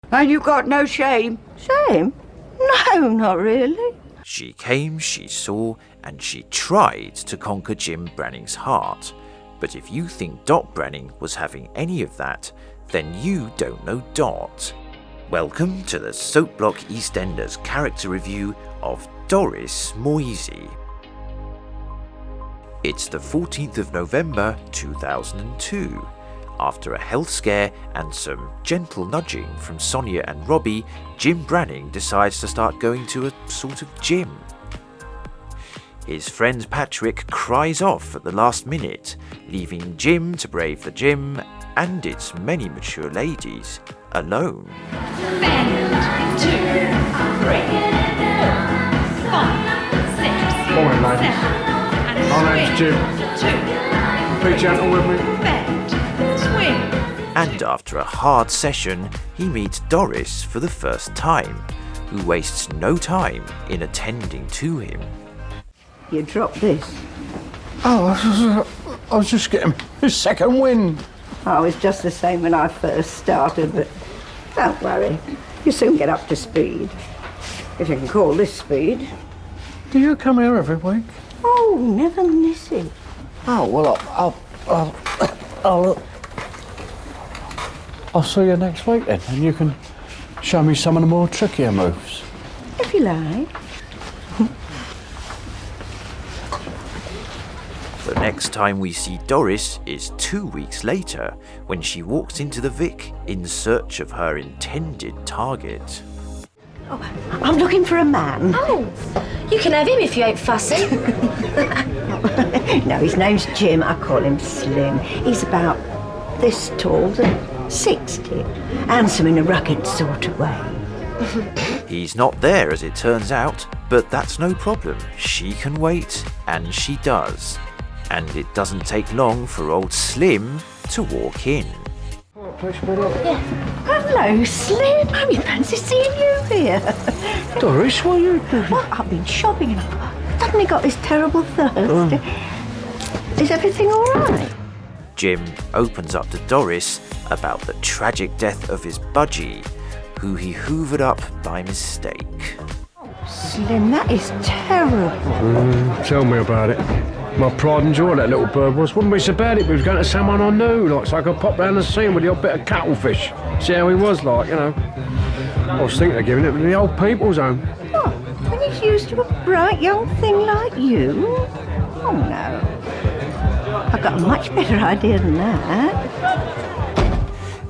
And you got no shame? Shame? No, not really. She came, she saw, and she tried to conquer Jim Branning's heart. But if you think Dot Branning was having any of that, then you don't know Dot. Welcome to the Soapblock EastEnders character review of Doris Moisey. It's the 14th of November 2002. After a health scare and some gentle nudging from Sonia and Robbie, Jim Branning decides to start going to a sort of gym. His friend Patrick cries off at the last minute, leaving Jim to brave the gym and its many mature ladies alone. Bend, 2, 3, 4, 5, 6, Morning, ladies. 7, My name's Jim. 2, Be gentle with me. bend, swing. And after a hard session, he meets Doris for the first time, who wastes no time in attending to him. You dropped this. Oh, I was just getting a second wind. I was just the same when I first started, but don't worry. You soon get up to speed. If you can call this speed. Do you come here every week? Oh, never miss it. Oh, well, I'll see you next week then, and you can show me some of the more trickier moves. If you like. The next time we see Doris is 2 weeks later, when she walks into the Vic in search of her intended target. Oh, I'm looking for a man. Oh, you can have him if you ain't fussy. No, his name's Jim. I call him Slim. He's about this tall, 60. Handsome in a rugged sort of way. He's not there as it turns out, but that's no problem. She can wait, and she does. And it doesn't take long for old Slim to walk in. Hello, Slim. I mean, fancy seeing you here. Doris, what are you doing? Well, I've been shopping and I've suddenly got this terrible thirst. Is everything all right? Jim opens up to Doris about the tragic death of his budgie, who he hoovered up by mistake. Slim, that is terrible. Tell me about it. My pride and joy, that little bird was. Wouldn't be so bad if he was going to someone I knew, like, so I could pop round and see him with the odd bit of cuttlefish. See how he was like, you know. I was thinking of giving it to the old people's home. What? When he's used to a bright young thing like you? Oh, no. I've got a much better idea than that.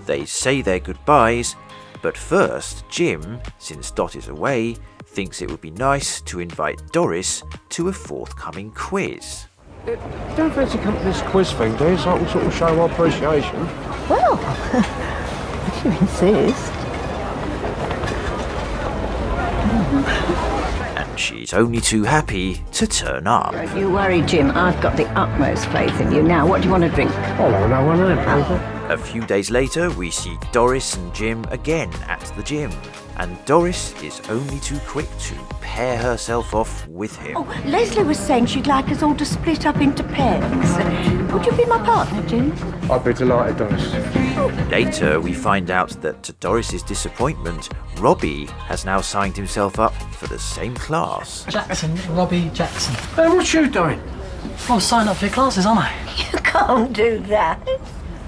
They say their goodbyes, but first, Jim, since Dot is away, thinks it would be nice to invite Doris to a forthcoming quiz. Don't fancy come to this quiz thing, do you? So I can sort of show our appreciation. Well, if you insist. And she's only too happy to turn up. Don't you worry, Jim. I've got the utmost faith in you. Now, what do you want to drink? I'll have another one then, A few days later, we see Doris and Jim again at the gym. And Doris is only too quick to pair herself off with him. Oh, Leslie was saying she'd like us all to split up into pairs. Would you be my partner, Jim? I'd be delighted, Doris. Later, we find out that to Doris's disappointment, Robbie has now signed himself up for the same class. Jackson, Robbie Jackson. Hey, what you doing? I'll sign up for your classes, aren't I? You can't do that.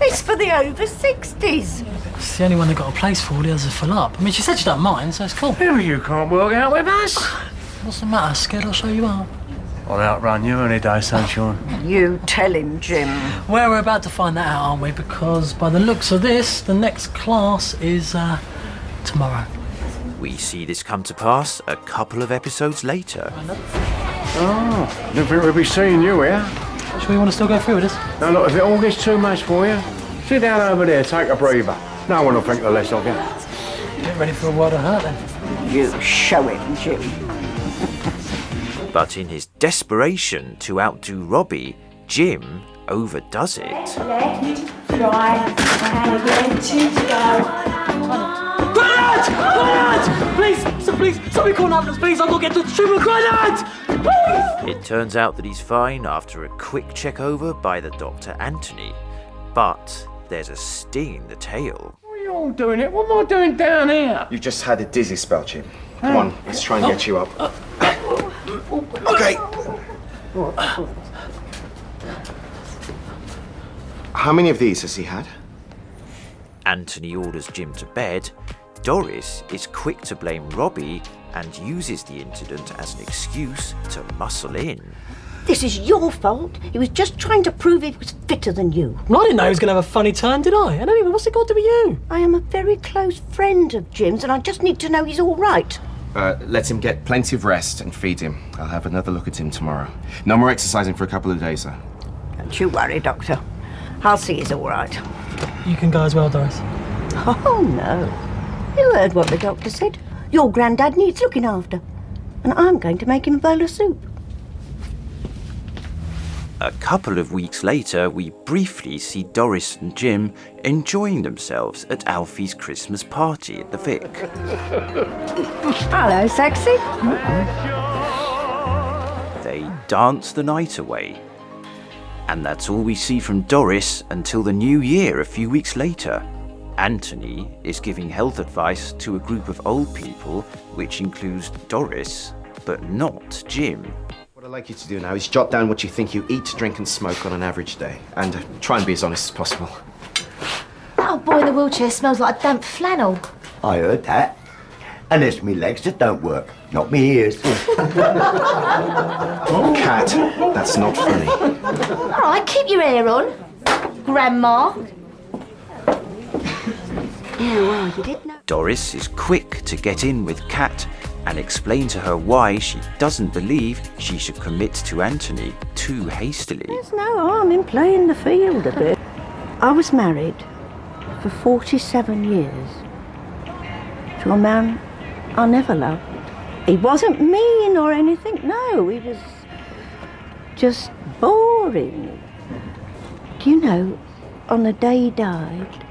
It's for the over 60s. It's the only one that got a place for all the others are full up. I mean, she said she don't mind, so it's cool. You can't work out with us. What's the matter? Scared I'll show you out? I'll outrun you any day, sunshine. You tell him, Jim. Well, we're about to find that out, aren't we? Because by the looks of this, the next class is tomorrow. We see this come to pass a couple of episodes later. Oh, didn't think we'd be seeing you here. Sure you want to still go through with this? Now look, if it all gets too much for you, sit down over there, take a breather. No one will think the less of you. Get ready for a world of hurt then. You show him, Jim. But in his desperation to outdo Robbie, Jim overdoes it. Left, right, and again, 2 to go. Grenade! Grenade! Please, somebody call an ambulance, please. I've got to get to the Trueman. Grenade! It turns out that he's fine after a quick check over by the Dr. Anthony. But there's a sting in the tail. What are you I'm doing it. What am I doing down here? You've just had a dizzy spell, Jim. Come on, let's try and get you up. Okay. How many of these has he had? Anthony orders Jim to bed. Doris is quick to blame Robbie and uses the incident as an excuse to muscle in. This is your fault. He was just trying to prove he was fitter than you. I didn't know he was going to have a funny turn, did I? I don't even. What's it got to be you? I am a very close friend of Jim's and I just need to know he's all right. Let him get plenty of rest and feed him. I'll have another look at him tomorrow. No more exercising for a couple of days, though. Don't you worry, Doctor. I'll see he's all right. You can go as well, Doris. Oh, no. You heard what the doctor said. Your granddad needs looking after. And I'm going to make him a bowl of soup. A couple of weeks later, we briefly see Doris and Jim enjoying themselves at Alfie's Christmas party at the Vic. Hello, sexy. They dance the night away. And that's all we see from Doris until the new year a few weeks later. Anthony is giving health advice to a group of old people, which includes Doris, but not Jim. What I'd like you to do now is jot down what you think you eat, drink and smoke on an average day. And try and be as honest as possible. That old boy in the wheelchair smells like a damp flannel. I heard that. And it's me legs that don't work, not me ears. Cat, that's not funny. All right, keep your hair on, Grandma. Yeah, well, you did know. Doris is quick to get in with Kat and explain to her why she doesn't believe she should commit to Anthony too hastily. There's no harm in playing the field a bit. I was married for 47 years to a man I never loved. He wasn't mean or anything, no, he was just boring. Do you know, on the day he died,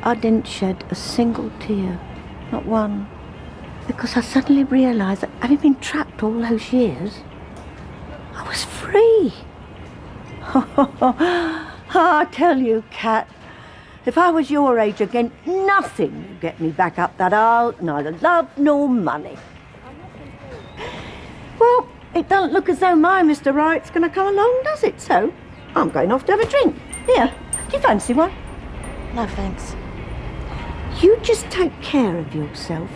I didn't shed a single tear, not one, because I suddenly realised that having been trapped all those years, I was free. I tell you, Kat, if I was your age again, nothing would get me back up that aisle, neither love nor money. Well, it doesn't look as though my Mr. Right's going to come along, does it? So, I'm going off to have a drink. Here, do you fancy one? No thanks. You just take care of yourself.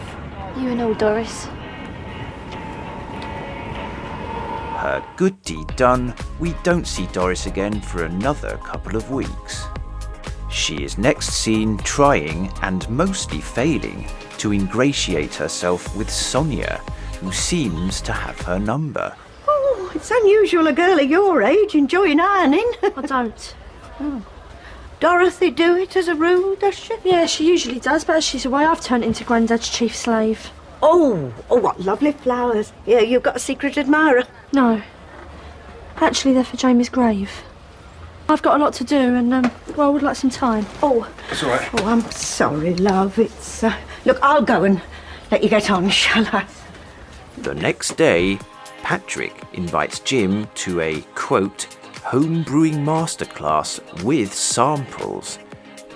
You and all, Doris. Her good deed done, we don't see Doris again for another couple of weeks. She is next seen trying, and mostly failing, to ingratiate herself with Sonia, who seems to have her number. Oh, it's unusual a girl of your age enjoying ironing. I don't. Dorothy do it as a rule, does she? Yeah, she usually does, but as she's away, I've turned into Grandad's chief slave. Oh, what lovely flowers. Yeah, you've got a secret admirer. No. Actually, they're for Jamie's grave. I've got a lot to do and, well, I would like some time. Oh. It's all right. Oh, I'm sorry, love. It's, look, I'll go and let you get on, shall I? The next day, Patrick invites Jim to a, quote, home brewing masterclass with samples.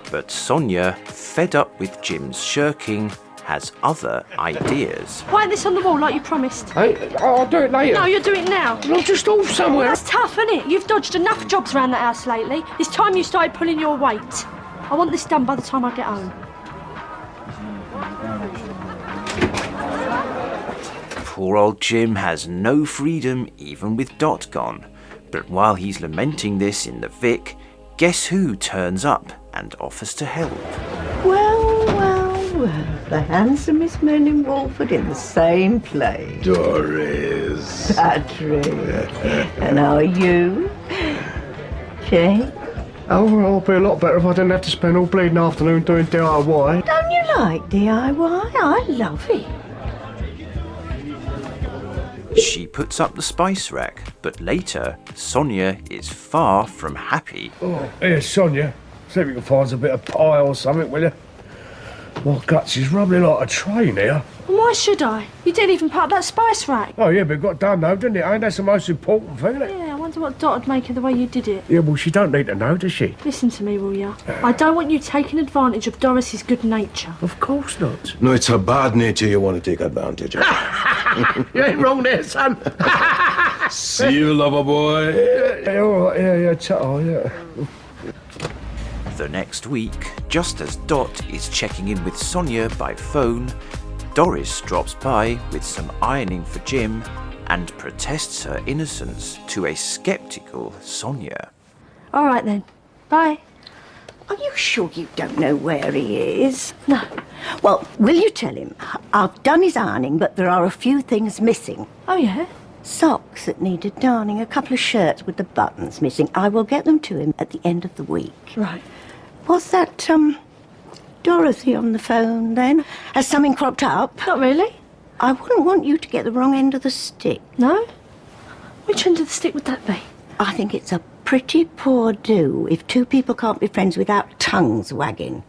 But Sonia, fed up with Jim's shirking, has other ideas. Write this on the wall like you promised. Hey, I'll do it later. No, you're doing it now. I'm just off somewhere. That's tough, isn't it? You've dodged enough jobs around the house lately. It's time you started pulling your weight. I want this done by the time I get home. Poor old Jim has no freedom even with Dot gone. But while he's lamenting this in the Vic, guess who turns up and offers to help? Well, the handsomest men in Walford in the same place. Doris. Patrick. And how are you? Jane? Oh, well, I'll be a lot better if I didn't have to spend all bleeding afternoon doing DIY. Don't you like DIY? I love it. She puts up the spice rack, but later, Sonia is far from happy. Oh, here, Sonia. See if you can find us a bit of pie or something, will you? My guts is rumbling like a train here. And why should I? You didn't even part that spice rack. Oh, yeah, but it got done, though, didn't it? Ain't that the most important thing, isn't it? Yeah, I wonder what Dot would make of the way you did it. Yeah, well, she don't need to know, does she? Listen to me, will ya? I don't want you taking advantage of Doris's good nature. Of course not. No, it's her bad nature you want to take advantage of. You ain't wrong there, son. See you, lover boy. Yeah, all right, yeah. The next week, just as Dot is checking in with Sonia by phone, Doris drops by with some ironing for Jim and protests her innocence to a sceptical Sonia. All right then. Bye. Are you sure you don't know where he is? No. Well, will you tell him? I've done his ironing, but there are a few things missing. Oh, yeah? Socks that needed darning, a couple of shirts with the buttons missing. I will get them to him at the end of the week. Right. Was that, Dorothy on the phone then? Has something cropped up? Not really. I wouldn't want you to get the wrong end of the stick. No? Which end of the stick would that be? I think it's a pretty poor do if two people can't be friends without tongues wagging.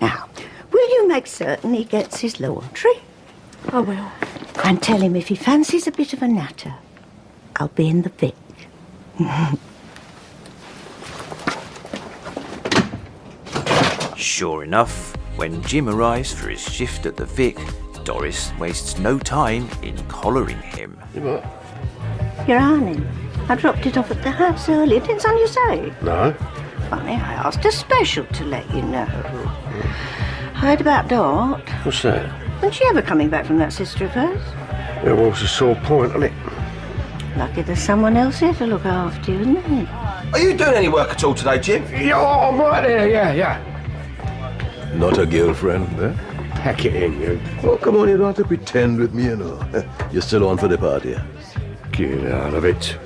Now, will you make certain he gets his laundry? I will. And tell him if he fancies a bit of a natter, I'll be in the Vic. Sure enough, when Jim arrives for his shift at the Vic, Doris wastes no time in collaring him. You're ironing. I dropped it off at the house earlier. Didn't Sonia say? No. Funny, I asked a special to let you know. Heard about Dot? What's that? When's she ever coming back from that sister of hers? Yeah, well, it's a sore point, isn't it? Lucky there's someone else here to look after you, isn't it? Are you doing any work at all today, Jim? Yeah, I'm right there, yeah. Not a girlfriend, eh? Pack it in, you. Oh, come on, you don't have to pretend with me, you know. You're still on for the party. Get out of it.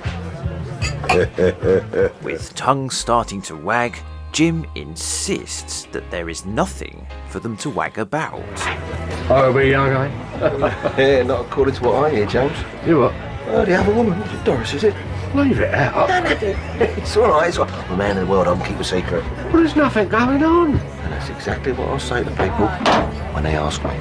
With tongues starting to wag, Jim insists that there is nothing for them to wag about. Oh, be young, eh? Yeah, not according to what I hear, James. You what? Oh, the other woman. Doris, is it? Leave it out. It's all right. It's all right. I'm a man of the world. I can keep a secret. Well, there's nothing going on. And that's exactly what I'll say to people when they ask me.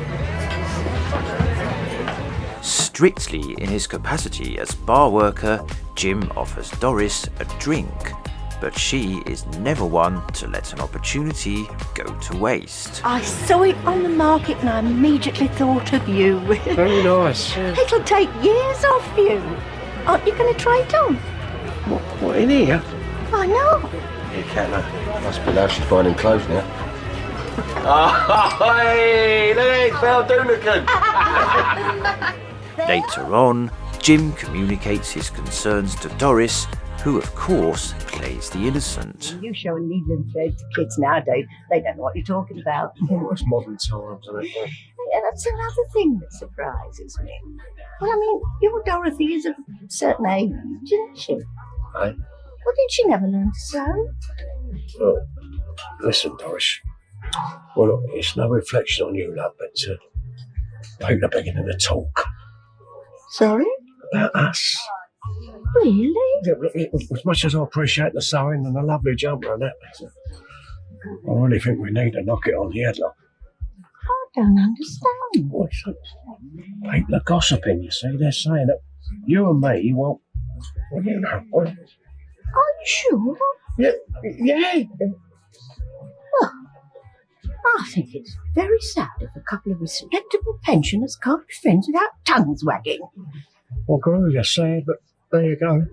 Strictly in his capacity as bar worker, Jim offers Doris a drink, but she is never one to let an opportunity go to waste. I saw it on the market and I immediately thought of you. Very nice. It'll take years off you. Aren't you going to try it on? What, in here? I know. Yeah, Catna. Must be now she's finding clothes now. Oh, hey, look, how do looking. Later on, Jim communicates his concerns to Doris, who of course plays the innocent. You show a needle and thread to kids nowadays, they don't know what you're talking about. Oh, it's modern times, isn't it? Yeah, that's another thing that surprises me. Well, I mean, your Dorothy is of a certain age, isn't she? Aye. Well, did she never learn to sew? Well, listen, Doris. Well, look, it's no reflection on you, love, but people are beginning to talk. Sorry? About us. Really? Yeah, look, as much as I appreciate the sewing and the lovely jumper and that, I really think we need to knock it on the head, look. I don't understand. Well, people are gossiping, you see. They're saying that you and me, well, you know. Are you sure? Yeah. Well, I think it's very sad if a couple of respectable pensioners can't be friends without tongues wagging. Well, groove, you're sad, but there you go.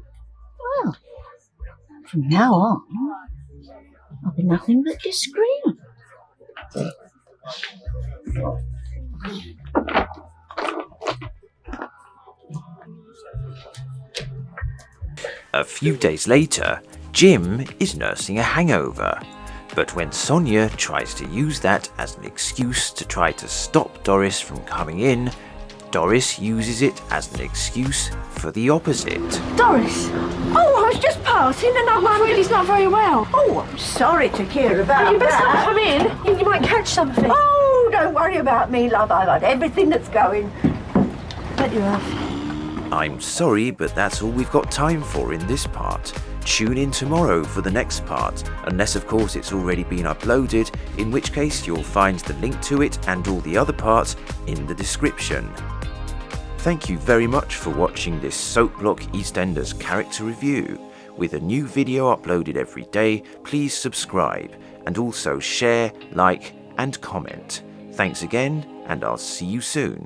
Well, from now on, I'll be nothing but discreet. A few days later, Jim is nursing a hangover, but when Sonia tries to use that as an excuse to try to stop Doris from coming in, Doris uses it as an excuse for the opposite. Doris! Oh, I was just passing and I'm afraid he's not very well. Oh, I'm sorry to hear about You best not that. come in. You might catch something. Oh, don't worry about me, love. I've had everything that's going. Bet you have. I'm sorry, but that's all we've got time for in this part. Tune in tomorrow for the next part, unless of course it's already been uploaded, in which case you'll find the link to it and all the other parts in the description. Thank you very much for watching this Soap Block EastEnders character review. with a new video uploaded every day. Please subscribe and also share, like and comment. Thanks again, and I'll see you soon.